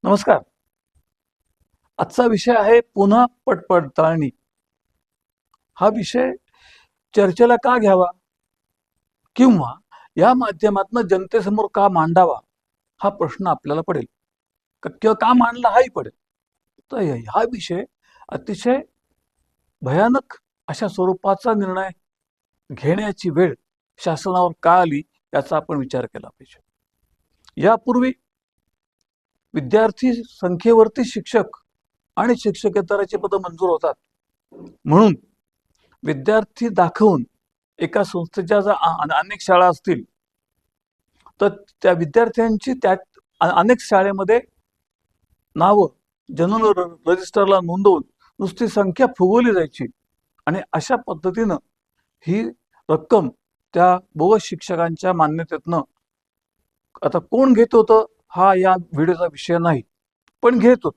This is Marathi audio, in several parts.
नमस्कार. आजचा विषय आहे पुन्हा पडताळणी. हा विषय चर्चेला का घ्यावा किंवा या माध्यमातून जनतेसमोर का मांडावा हा प्रश्न आपल्याला पडेल किंवा का मांडला हाही पडेल. तर हा विषय अतिशय भयानक अशा स्वरूपाचा निर्णय घेण्याची वेळ शासनावर का आली याचा आपण विचार केला पाहिजे. यापूर्वी विद्यार्थी संख्येवरती शिक्षक आणि शिक्षकेतराची पदं मंजूर होतात म्हणून विद्यार्थी दाखवून एका संस्थेच्या जर अनेक शाळा असतील तर त्या विद्यार्थ्यांची त्या अनेक शाळेमध्ये नावं जनरल रजिस्टरला नोंदवून नुसती संख्या फुगवली जायची आणि अशा पद्धतीनं ही रक्कम त्या बोगस शिक्षकांच्या मान्यतेतनं आता कोण घेत होतं हा या व्हिडिओचा विषय नाही, पण घेत होत.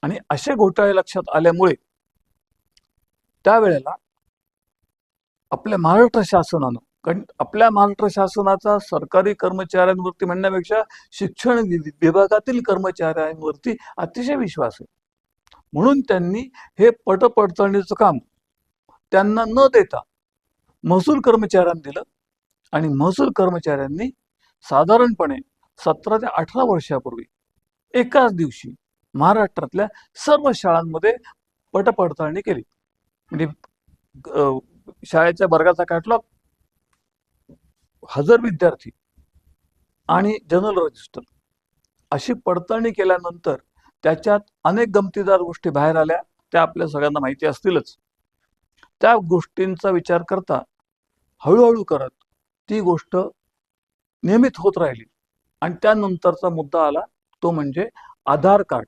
आणि असे घोटाळे लक्षात आल्यामुळे त्यावेळेला आपल्या महाराष्ट्र शासनानं, कारण आपल्या महाराष्ट्र शासनाचा सरकारी कर्मचाऱ्यांवरती म्हणण्यापेक्षा शिक्षण विभागातील कर्मचाऱ्यांवरती अतिशय विश्वास आहे, म्हणून त्यांनी हे पडताळणीचं काम त्यांना न देता महसूल कर्मचाऱ्यांना दिलं आणि महसूल कर्मचाऱ्यांनी साधारणपणे 17 ते 18 वर्षापूर्वी एकाच दिवशी महाराष्ट्रातल्या सर्व शाळांमध्ये पडताळणी केली. म्हणजे शाळेच्या वर्गाचा कॅटलॉग, हजर विद्यार्थी आणि जनरल रजिस्टर अशी पडताळणी केल्यानंतर त्याच्यात अनेक गमतीदार गोष्टी बाहेर आल्या. त्या आपल्या सगळ्यांना माहिती असतीलच. त्या गोष्टींचा विचार करता हळूहळू करत ती गोष्ट नियमित होत राहिली आणि त्यानंतरचा मुद्दा आला तो म्हणजे आधार कार्ड.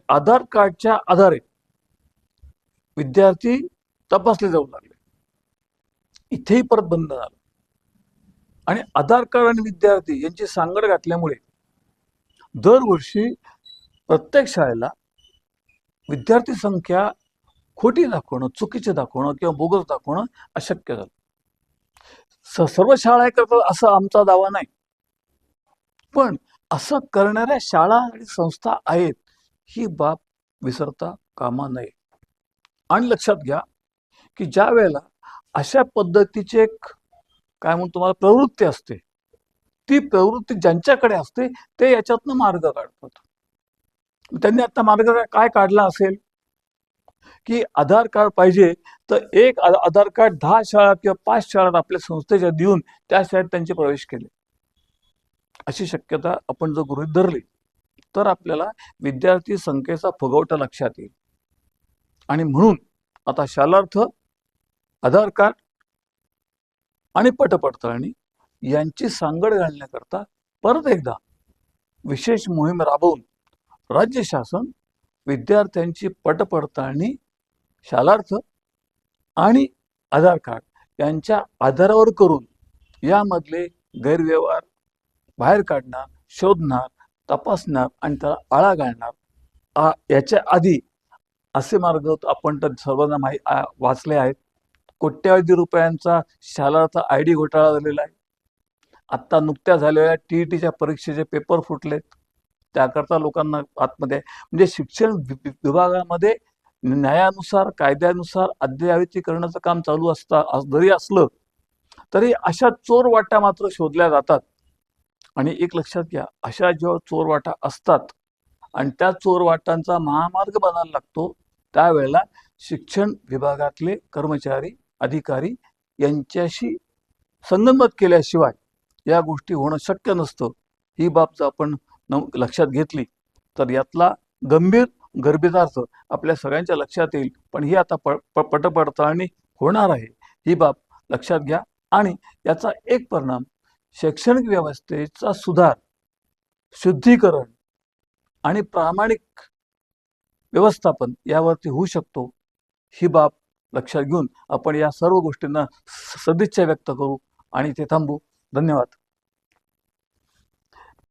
आधार कार्डच्या आधारे विद्यार्थी तपासले जाऊ लागले. इथेही परत बंद झालं आणि आधार कार्ड आणि विद्यार्थी यांची सांगड घातल्यामुळे दरवर्षी प्रत्येक शाळेला विद्यार्थी संख्या खोटी दाखवणं, चुकीचे दाखवणं किंवा बोगस दाखवणं अशक्य झालं. सर्व शाळा करतात असा आमचा दावा नाही, पण असं करणाऱ्या शाळा आणि संस्था आहेत ही बाब विसरता कामा नये. आणि लक्षात घ्या की ज्या वेळेला अशा पद्धतीचे काय म्हणतो तुम्हाला प्रवृत्ती असते, ती प्रवृत्ती ज्यांच्याकडे असते ते याच्यातनं मार्ग काढतात. त्यांनी आता मार्ग काय काढला असेल की आधार कार्ड पाहिजे तर एक आधार कार्ड 10 शाळा किंवा 5 शाळा आपल्या संस्थेच्या देऊन त्या शाळेत त्यांचे प्रवेश केले. अशी शक्यता आपण जर गृहीत धरली तर आपल्याला विद्यार्थी संख्येचा फुगवटा लक्षात येईल. आणि म्हणून आता शालार्थ, आधार कार्ड आणि पडताळणी यांची सांगड घालण्याकरता परत एकदा विशेष मोहीम राबवून राज्य शासन विद्यार्थ्यांची पडताळणी शालार्थ आणि आधार कार्ड यांच्या आधारावर करून यामधले गैरव्यवहार बाहेर काढणार, शोधणार, तपासणार आणि त्याला आळा घालणार. याच्या आधी असे मार्ग आपण तर सर्वांना वाचले आहेत. कोट्यावधी रुपयांचा शालार्थ ID घोटाळा झालेला आहे. आता नुकत्या झालेल्या TETच्या परीक्षेचे पेपर फुटलेत, त्याकरता लोकांना आतमध्ये म्हणजे शिक्षण विभागामध्ये न्यायानुसार कायद्यानुसार अद्ययावती करण्याचं काम चालू जरी असलं तरी अशा चोरवाटा मात्र शोधल्या जातात. आणि एक लक्षात घ्या, अशा जेव्हा चोरवाटा असतात आणि त्या चोरवाटांचा महामार्ग बनायला लागतो त्यावेळेला शिक्षण विभागातले कर्मचारी अधिकारी यांच्याशी संगनमत केल्याशिवाय या गोष्टी होणं शक्य नसतं. ही बाब जर आपण लक्षात घेतली तर यातला गंभीर गर्भितार्थ आपल्या सगळ्यांच्या लक्षात येईल. पण ही आता पडताळणी होणार आहे ही बाब लक्षात घ्या. आणि याचा एक परिणाम शैक्षणिक व्यवस्थेचा सुधार, शुद्धीकरण आणि प्रामाणिक व्यवस्थापन यावरती होऊ शकतो. ही बाब लक्षात घेऊन आपण या सर्व गोष्टींना सदिच्छा व्यक्त करू आणि ते थांबू. धन्यवाद.